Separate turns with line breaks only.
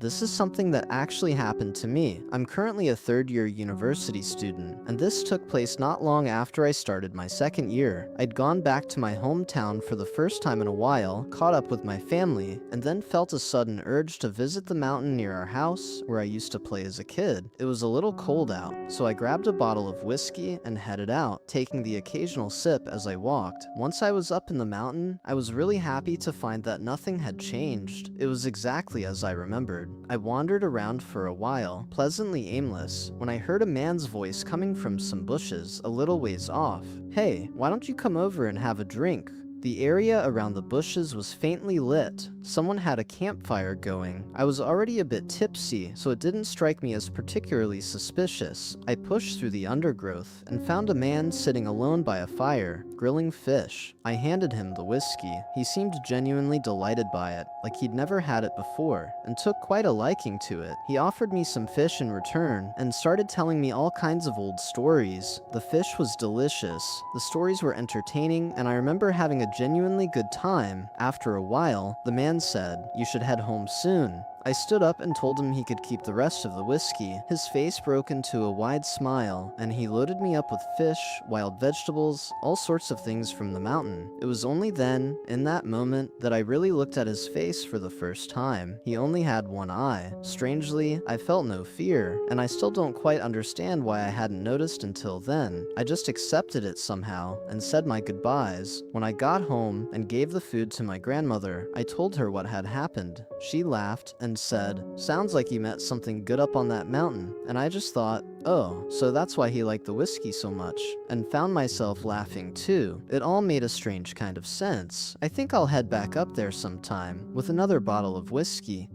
This is something that actually happened to me. I'm currently a third-year university student, and this took place not long after I started my second year. I'd gone back to my hometown for the first time in a while, caught up with my family, and then felt a sudden urge to visit the mountain near our house where I used to play as a kid. It was a little cold out, so I grabbed a bottle of whiskey and headed out, taking the occasional sip as I walked. Once I was up in the mountain, I was really happy to find that nothing had changed. It was exactly as I remembered. I wandered around for a while, pleasantly aimless, when I heard a man's voice coming from some bushes a little ways off. "Hey, why don't you come over and have a drink?" The area around the bushes was faintly lit. Someone had a campfire going. I was already a bit tipsy, so it didn't strike me as particularly suspicious. I pushed through the undergrowth and found a man sitting alone by a fire, grilling fish. I handed him the whiskey. He seemed genuinely delighted by it, like he'd never had it before, and took quite a liking to it. He offered me some fish in return and started telling me all kinds of old stories. The fish was delicious. The stories were entertaining, and I remember having a genuinely good time. After a while, the man said, "You should head home soon." I stood up and told him he could keep the rest of the whiskey. His face broke into a wide smile, and he loaded me up with fish, wild vegetables, all sorts of things from the mountain. It was only then, in that moment, that I really looked at his face for the first time. He only had one eye. Strangely, I felt no fear, and I still don't quite understand why I hadn't noticed until then. I just accepted it somehow, and said my goodbyes. When I got home and gave the food to my grandmother, I told her what had happened. She laughed and said, "Sounds like you met something good up on that mountain." And I just thought, oh, so that's why he liked the whiskey so much, and found myself laughing too. It all made a strange kind of sense. I think I'll head back up there sometime with another bottle of whiskey.